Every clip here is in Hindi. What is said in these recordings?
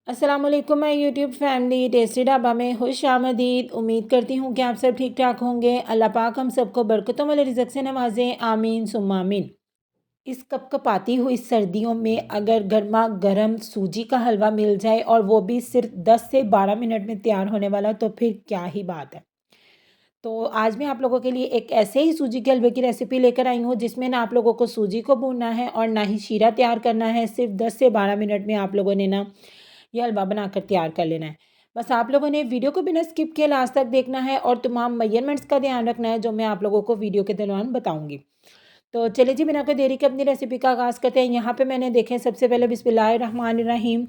अस्सलाम वालेकुम मैं यूट्यूब फैमिली टेस्टी ढाबा में खुश आमदीद। उम्मीद करती हूँ कि आप सब ठीक ठाक होंगे। अल्लाह पाक हम सबको बरकतों वाले रिज़्क़ से नवाज़े, आमीन सुम्मा आमीन। इस कपकपाती हुई सर्दियों में अगर गर्मा गर्म सूजी का हलवा मिल जाए और वो भी सिर्फ 10 से 12 मिनट में तैयार होने वाला, तो फिर क्या ही बात है। तो आज मैं आप लोगों के लिए एक ऐसे ही सूजी के हलवे की रेसिपी लेकर आई हूँ, जिसमें ना आप लोगों को सूजी को भूनना है और ना ही शीरा तैयार करना है। सिर्फ 10 से 12 मिनट में आप लोगों ने ना ये हलवा बनाकर तैयार कर लेना है। बस आप लोगों ने वीडियो को बिना स्किप किए लास्ट तक देखना है और तमाम मेजरमेंट्स का ध्यान रखना है, जो मैं आप लोगों को वीडियो के दौरान बताऊँगी। तो चलिए जी, बिना कोई देरी के अपनी रेसिपी का आगाज़ करते हैं। यहाँ पे मैंने देखें सबसे पहले बिस्मिल्लाहिर्रहमानिर्रहीम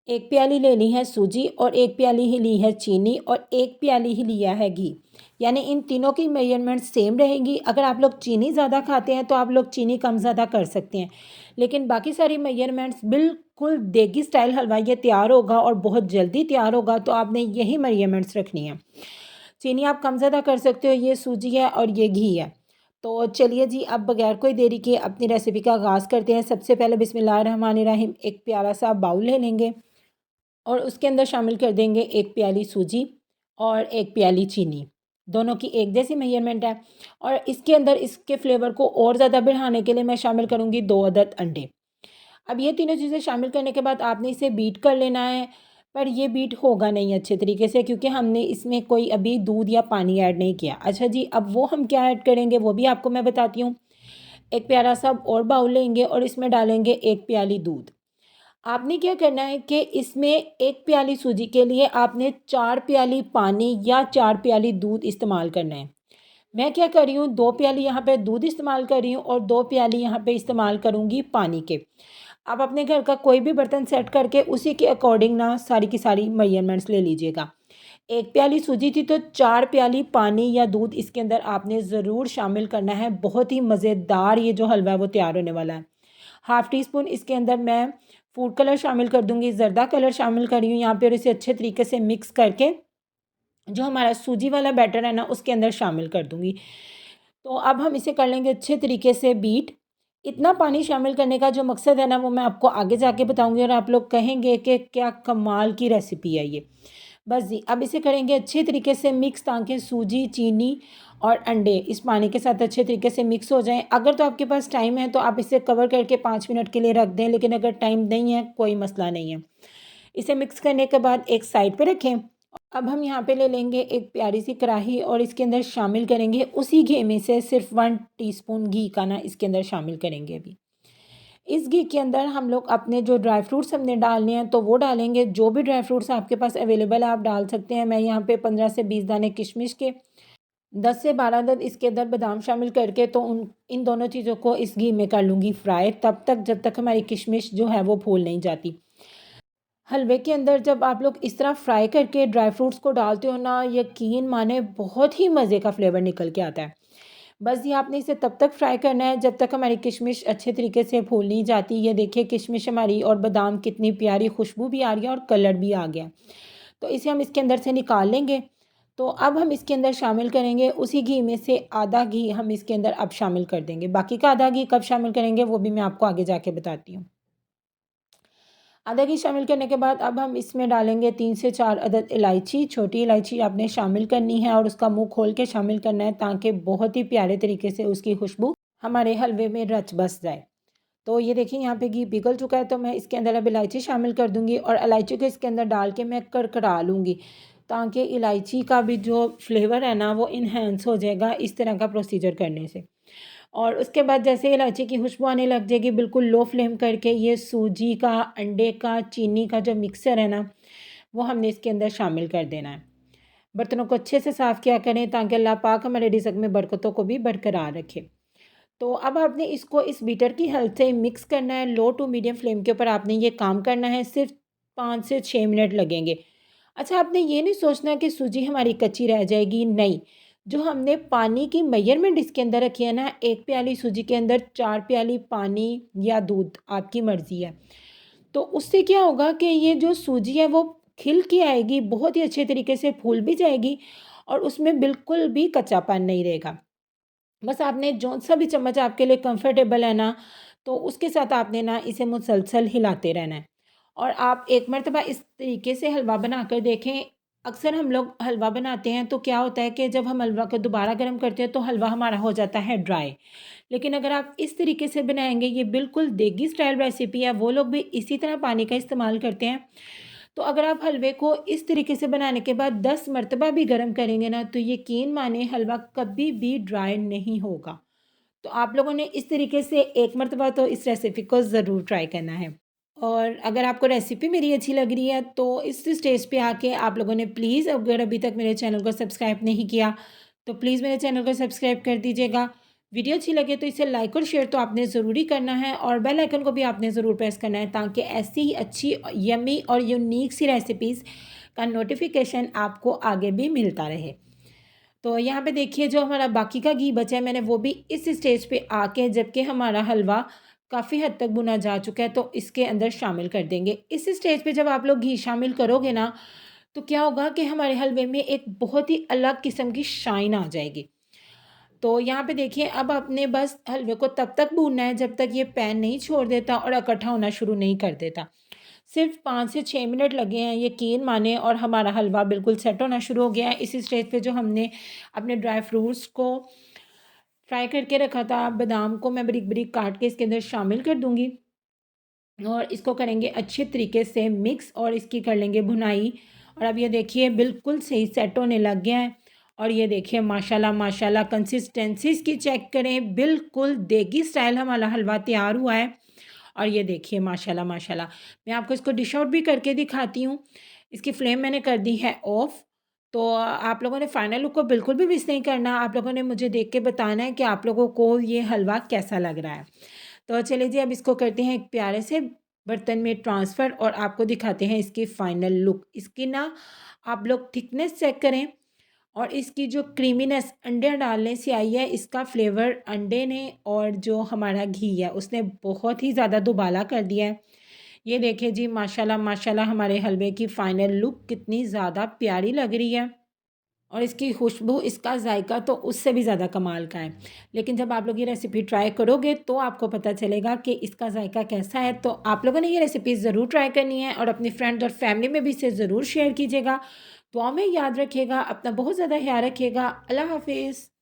1 प्याली ले ली है सूजी और 1 प्याली ही ली है चीनी और 1 प्याली ही लिया है घी। यानी इन तीनों की मेजरमेंट सेम रहेंगी। अगर आप लोग चीनी ज़्यादा खाते हैं तो आप लोग चीनी कम ज़्यादा कर सकते हैं, लेकिन बाकी सारी मेजरमेंट्स बिल्कुल देगी स्टाइल हलवा ये तैयार होगा और बहुत जल्दी तैयार होगा, तो आपने यही मेजरमेंट्स रखनी है। चीनी आप कम ज़्यादा कर सकते हो, ये सूजी है और ये घी है। तो चलिए जी, अब बगैर कोई देरी के अपनी रेसिपी का आगाज़ करते हैं। सबसे पहले बिस्मिल्लाहिर्रहमानिर्रहीम एक प्यारा सा बाउल ले लेंगे और उसके अंदर शामिल कर देंगे 1 प्याली सूजी और 1 प्याली चीनी। दोनों की एक जैसी मेजरमेंट है और इसके अंदर इसके फ्लेवर को और ज़्यादा बढ़ाने के लिए मैं शामिल करूँगी 2 अदद अंडे। अब ये तीनों चीज़ें शामिल करने के बाद आपने इसे बीट कर लेना है, पर ये बीट होगा नहीं अच्छे तरीके से, क्योंकि हमने इसमें कोई अभी दूध या पानी ऐड नहीं किया। अच्छा जी, अब वो हम क्या ऐड करेंगे वो भी आपको मैं बताती हूँ। एक प्यारा सा और बाउल लेंगे और इसमें डालेंगे 1 प्याली दूध। आपने क्या करना है कि इसमें 1 प्याली सूजी के लिए आपने 4 प्याली पानी या 4 प्याली दूध इस्तेमाल करना है। मैं क्या कर रही हूँ, 2 प्याली यहाँ पे दूध इस्तेमाल कर रही हूँ और 2 प्याली यहाँ पे इस्तेमाल करूँगी पानी के। आप अपने घर का कोई भी बर्तन सेट करके उसी के अकॉर्डिंग ना सारी की सारी मेजरमेंट्स ले लीजिएगा। 1 प्याली सूजी थी तो 4 प्याली पानी या दूध इसके अंदर आपने ज़रूर शामिल करना है। बहुत ही मज़ेदार ये जो हलवा है वो तैयार होने वाला है। हाफ़ टी स्पून इसके अंदर मैं फूड कलर शामिल कर दूँगी, ज़र्दा कलर शामिल कर रही हूँ यहाँ पे, और इसे अच्छे तरीके से मिक्स करके जो हमारा सूजी वाला बैटर है ना उसके अंदर शामिल कर दूँगी। तो अब हम इसे कर लेंगे अच्छे तरीके से बीट। इतना पानी शामिल करने का जो मकसद है ना वो मैं आपको आगे जाके बताऊँगी और आप लोग कहेंगे कि क्या कमाल की रेसिपी है ये। बस जी, अब इसे करेंगे अच्छे तरीके से मिक्स, ताकि सूजी, चीनी और अंडे इस पानी के साथ अच्छे तरीके से मिक्स हो जाएँ। अगर तो आपके पास टाइम है तो आप इसे कवर करके 5 मिनट के लिए रख दें, लेकिन अगर टाइम नहीं है कोई मसला नहीं है। इसे मिक्स करने के बाद एक साइड पे रखें। अब हम यहाँ पे ले लेंगे एक प्यारी सी कढ़ाई और इसके अंदर शामिल करेंगे उसी घी में से सिर्फ 1 टीस्पून घी का ना इसके अंदर शामिल करेंगे अभी। इस घी के अंदर हम लोग अपने जो ड्राई फ्रूट्स हमने डालने हैं तो वो डालेंगे। जो भी ड्राई फ्रूट्स आपके पास अवेलेबल है आप डाल सकते हैं। मैं यहाँ पे 15 से 20 दाने किशमिश के, 10 से 12 अदद इसके अंदर बादाम शामिल करके तो उन इन दोनों चीज़ों को इस घी में कर लूँगी फ्राई, तब तक जब तक हमारी किशमिश जो है वो फूल नहीं जाती। हलवे के अंदर जब आप लोग इस तरह फ्राई करके ड्राई फ्रूट्स को डालते हो ना, यकीन माने बहुत ही मज़े का फ्लेवर निकल के आता है। बस ये आपने इसे तब तक फ्राई करना है जब तक हमारी किशमिश अच्छे तरीके से फूल नहीं जाती। ये देखिए किशमिश हमारी और बादाम कितनी प्यारी खुशबू भी आ रही है और कलर भी आ गया। तो इसे हम इसके अंदर से निकाल लेंगे। तो अब हम इसके अंदर शामिल करेंगे उसी घी में से आधा घी हम इसके अंदर अब शामिल कर देंगे। बाकी का आधा घी कब शामिल करेंगे वो भी मैं आपको आगे जाके बताती हूँ। आधा घी शामिल करने के बाद अब हम इसमें डालेंगे 3 से 4 अदद इलायची। छोटी इलायची आपने शामिल करनी है और उसका मुंह खोल के शामिल करना है, ताकि बहुत ही प्यारे तरीके से उसकी खुशबू हमारे हलवे में रच बस जाए। तो ये देखिए यहाँ पे घी पिघल चुका है, तो मैं इसके अंदर अब इलायची शामिल कर दूँगी और इलायची को इसके अंदर डाल के मैं करकरा लूँगी, ताकि इलायची का भी जो फ्लेवर है ना वो इन्हेंस हो जाएगा इस तरह का प्रोसीजर करने से। और उसके बाद जैसे इलायची की खुशबू आने लग जाएगी, बिल्कुल लो फ्लेम करके ये सूजी का, अंडे का, चीनी का जो मिक्सचर है ना वो हमने इसके अंदर शामिल कर देना है। बर्तनों को अच्छे से साफ़ किया करें, ताकि अल्लाह पाक हमारे रिज़्क़ में बरकतों को भी बरकरार रखे। तो अब आपने इसको इस बीटर की हेल्प से मिक्स करना है। लो टू मीडियम फ्लेम के ऊपर आपने ये काम करना है। सिर्फ 5 से 6 मिनट लगेंगे। अच्छा, आपने ये नहीं सोचना कि सूजी हमारी कच्ची रह जाएगी, नहीं। जो हमने पानी की मेजरमेंट इसके अंदर रखी है ना, 1 प्याली सूजी के अंदर 4 प्याली पानी या दूध, आपकी मर्ज़ी है। तो उससे क्या होगा कि ये जो सूजी है वो खिल के आएगी, बहुत ही अच्छे तरीके से फूल भी जाएगी और उसमें बिल्कुल भी कच्चापन नहीं रहेगा। बस आपने जौन-सा भी चम्मच आपके लिए कंफर्टेबल है ना, तो उसके साथ आपने ना इसे मुसलसल हिलाते रहना है। और आप एक मर्तबा इस तरीके से हलवा बनाकर देखें। अक्सर हम लोग हलवा बनाते हैं तो क्या होता है कि जब हम हलवा को दोबारा गर्म करते हैं तो हलवा हमारा हो जाता है ड्राई। लेकिन अगर आप इस तरीके से बनाएंगे, ये बिल्कुल देगी स्टाइल रेसिपी है, वो लोग भी इसी तरह पानी का इस्तेमाल करते हैं। तो अगर आप हलवे को इस तरीके से बनाने के बाद 10 मरतबा भी गर्म करेंगे ना, तो यकीन माने हलवा कभी भी ड्राई नहीं होगा। तो आप लोगों ने इस तरीके से एक मरतबा तो इस रेसिपी को ज़रूर ट्राई करना है। और अगर आपको रेसिपी मेरी अच्छी लग रही है तो इस स्टेज पे आके आप लोगों ने प्लीज़, अगर अभी तक मेरे चैनल को सब्सक्राइब नहीं किया तो प्लीज़ मेरे चैनल को सब्सक्राइब कर दीजिएगा। वीडियो अच्छी लगे तो इसे लाइक और शेयर तो आपने ज़रूरी करना है, और बेल आइकन को भी आपने ज़रूर प्रेस करना है, ताकि ऐसी ही अच्छी यम्मी और यूनिक सी रेसिपीज़ का नोटिफिकेशन आपको आगे भी मिलता रहे। तो यहाँ पे देखिए, जो हमारा बाकी का घी बचा है मैंने वो भी इस स्टेज पे आके, जबकि हमारा हलवा काफ़ी हद तक भुना जा चुका है, तो इसके अंदर शामिल कर देंगे। इस स्टेज पे जब आप लोग घी शामिल करोगे ना, तो क्या होगा कि हमारे हलवे में एक बहुत ही अलग किस्म की शाइन आ जाएगी। तो यहाँ पे देखिए, अब आपने बस हलवे को तब तक भूनना है जब तक ये पैन नहीं छोड़ देता और इकट्ठा होना शुरू नहीं कर देता। सिर्फ 5 से 6 मिनट लगे हैं, यकीन माने, और हमारा हलवा बिल्कुल सेट होना शुरू हो गया है। इसी स्टेज पे जो हमने अपने ड्राई फ्रूट्स को फ्राई करके रखा था, बादाम को मैं बारीक-बारीक काट के इसके अंदर शामिल कर दूँगी, और इसको करेंगे अच्छे तरीके से मिक्स, और इसकी कर लेंगे भुनाई। और अब ये देखिए बिल्कुल सही सेट होने लग गया है। और ये देखिए माशाल्लाह माशाल्लाह, कंसिस्टेंसी इसकी चेक करें, बिल्कुल देगी स्टाइल हमारा हलवा तैयार हुआ है। और ये देखिए माशाल्लाह माशाल्लाह, मैं आपको इसको डिश आउट भी करके दिखाती हूँ। इसकी फ्लेम मैंने कर दी है ऑफ़। तो आप लोगों ने फाइनल लुक को बिल्कुल भी मिस नहीं करना। आप लोगों ने मुझे देख के बताना है कि आप लोगों को ये हलवा कैसा लग रहा है। तो चलिए जी, अब इसको करते हैं एक प्यारे से बर्तन में ट्रांसफ़र, और आपको दिखाते हैं इसकी फ़ाइनल लुक। इसकी ना आप लोग थिकनेस चेक करें, और इसकी जो क्रीमीनेस अंडे डालने से आई है, इसका फ्लेवर अंडे ने और जो हमारा घी है उसने बहुत ही ज़्यादा दुबाला कर दिया है। ये देखिए जी माशाल्लाह माशाल्लाह, हमारे हलवे की फ़ाइनल लुक कितनी ज़्यादा प्यारी लग रही है। और इसकी खुशबू, इसका जायका तो उससे भी ज़्यादा कमाल का है। लेकिन जब आप लोग ये रेसिपी ट्राई करोगे तो आपको पता चलेगा कि इसका जायका कैसा है। तो आप लोगों ने ये रेसिपी ज़रूर ट्राई करनी है, और अपने फ्रेंड्स और फैमिली में भी इसे ज़रूर शेयर कीजिएगा। दुआ में याद रखिएगा, अपना बहुत ज़्यादा ख्याल रखिएगा। अल्लाह हाफ़िज़।